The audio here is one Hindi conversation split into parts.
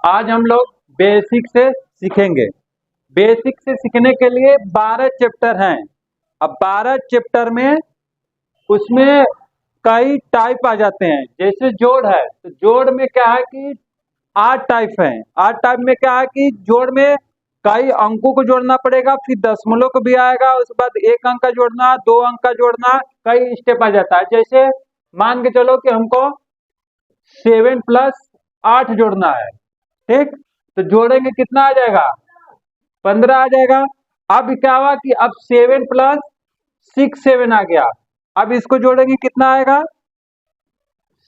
आज हम लोग बेसिक से सीखेंगे। बेसिक से सीखने के लिए 12 चैप्टर हैं। अब 12 चैप्टर में उसमें कई टाइप आ जाते हैं। जैसे जोड़ है तो जोड़ में क्या है कि 8 टाइप है। 8 टाइप में क्या है कि जोड़ में कई अंकों को जोड़ना पड़ेगा, फिर दशमलव को भी आएगा, उसके बाद 1 अंक का जोड़ना, 2 अंक का जोड़ना, कई स्टेप आ जाता है। जैसे मान के चलो कि हमको 7 + 8 जोड़ना है, ठीक, तो जोड़ेंगे कितना आ जाएगा, 15 आ जाएगा। अब क्या हुआ कि अब 7 + 6 7 आ गया। अब इसको जोड़ेंगे कितना आएगा,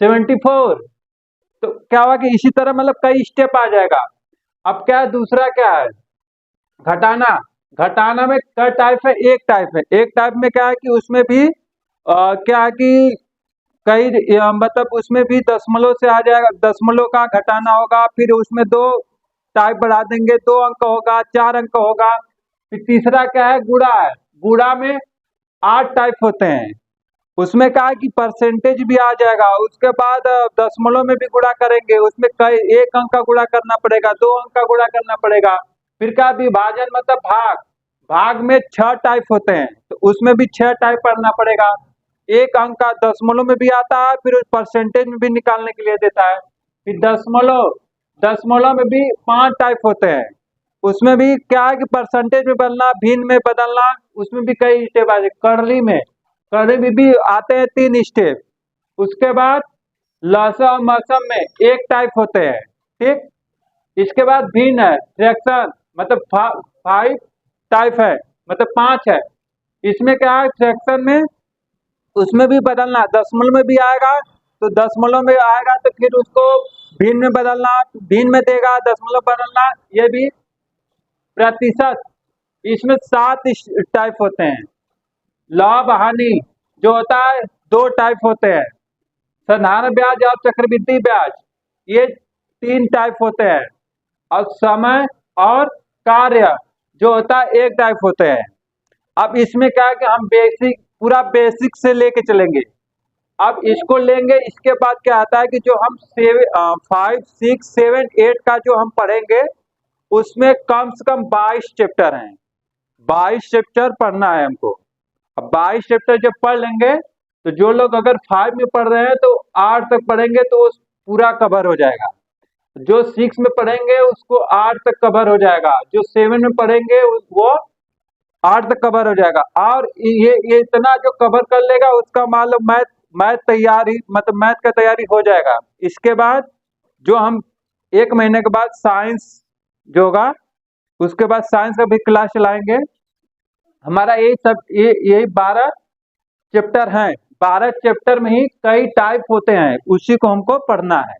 74। तो क्या हुआ कि इसी तरह मतलब कई स्टेप आ जाएगा। अब क्या है, दूसरा क्या है, घटाना। घटाना में कई टाइप है, एक टाइप है। एक टाइप में क्या है कि उसमें भी क्या है कि कई मतलब उसमें भी दशमलव से आ जाएगा, दशमलव का घटाना होगा, फिर उसमें 2 टाइप बढ़ा देंगे, 2 अंक होगा, 4 अंक होगा। फिर तीसरा क्या है, गुणा है। गुणा में 8 टाइप होते हैं। उसमें क्या है कि परसेंटेज भी आ जाएगा। उसके बाद दशमलव में भी गुणा करेंगे, उसमें कई 1 अंक का गुणा करना पड़ेगा, 2 अंक का गुणा करना पड़ेगा। फिर क्या, विभाजन मतलब भाग। भाग में 6 टाइप होते हैं, तो उसमें भी 6 टाइप पढ़ना पड़ेगा। 1 अंक का दशमलव में भी आता है, फिर उस परसेंटेज में भी निकालने के लिए देता है। फिर दशमलव, दशमलव में भी 5 टाइप होते हैं। उसमें भी क्या है कि परसेंटेज में बदलना, भिन्न में बदलना, उसमें भी कई स्टेप आ जाए। करली में, करली में भी आते हैं 3 स्टेप। उसके बाद लसम और मसम में 1 टाइप होते हैं, ठीक। इसके बाद भिन्न है, फ्रैक्शन मतलब 5 टाइप है, मतलब 5 है। इसमें क्या है, फ्रैक्शन में उसमें भी बदलना, दशमलव में भी आएगा तो दशमलव में आएगा तो फिर उसको भिन्न में बदलना, भिन्न में देगा दशमलव बदलना। ये भी प्रतिशत, इसमें 7 टाइप होते हैं। लाभ हानि जो होता है 2 टाइप होते हैं, साधारण ब्याज और चक्रवृद्धि ब्याज, ये 3 टाइप होते हैं। और समय और कार्य जो होता है 1 टाइप होते हैं। अब इसमें क्या है कि हम बेसिक, पूरा बेसिक से लेके चलेंगे। अब इसको लेंगे, इसके बाद क्या आता है कि जो हम 5 6 7 8 का जो हम पढ़ेंगे, उसमें कम से कम 22 चैप्टर हैं। 22 चैप्टर पढ़ना है हमको। अब 22 चैप्टर जब पढ़ लेंगे तो जो लोग अगर 5 में पढ़ रहे हैं तो 8 तक पढ़ेंगे तो वो पूरा कवर हो जाएगा। जो 6 में पढ़ेंगे उसको 8 तक कवर हो जाएगा। जो 7 में पढ़ेंगे वो 8 तक कवर हो जाएगा। और ये इतना जो कवर कर लेगा उसका मालूम मैथ, मैथ तैयारी मतलब मैथ का तैयारी हो जाएगा। इसके बाद जो हम 1 महीने के बाद साइंस जो होगा, उसके बाद साइंस का भी क्लास चलाएंगे। हमारा यही सब यही 12 चैप्टर हैं। 12 चैप्टर में ही कई टाइप होते हैं, उसी को हमको पढ़ना है।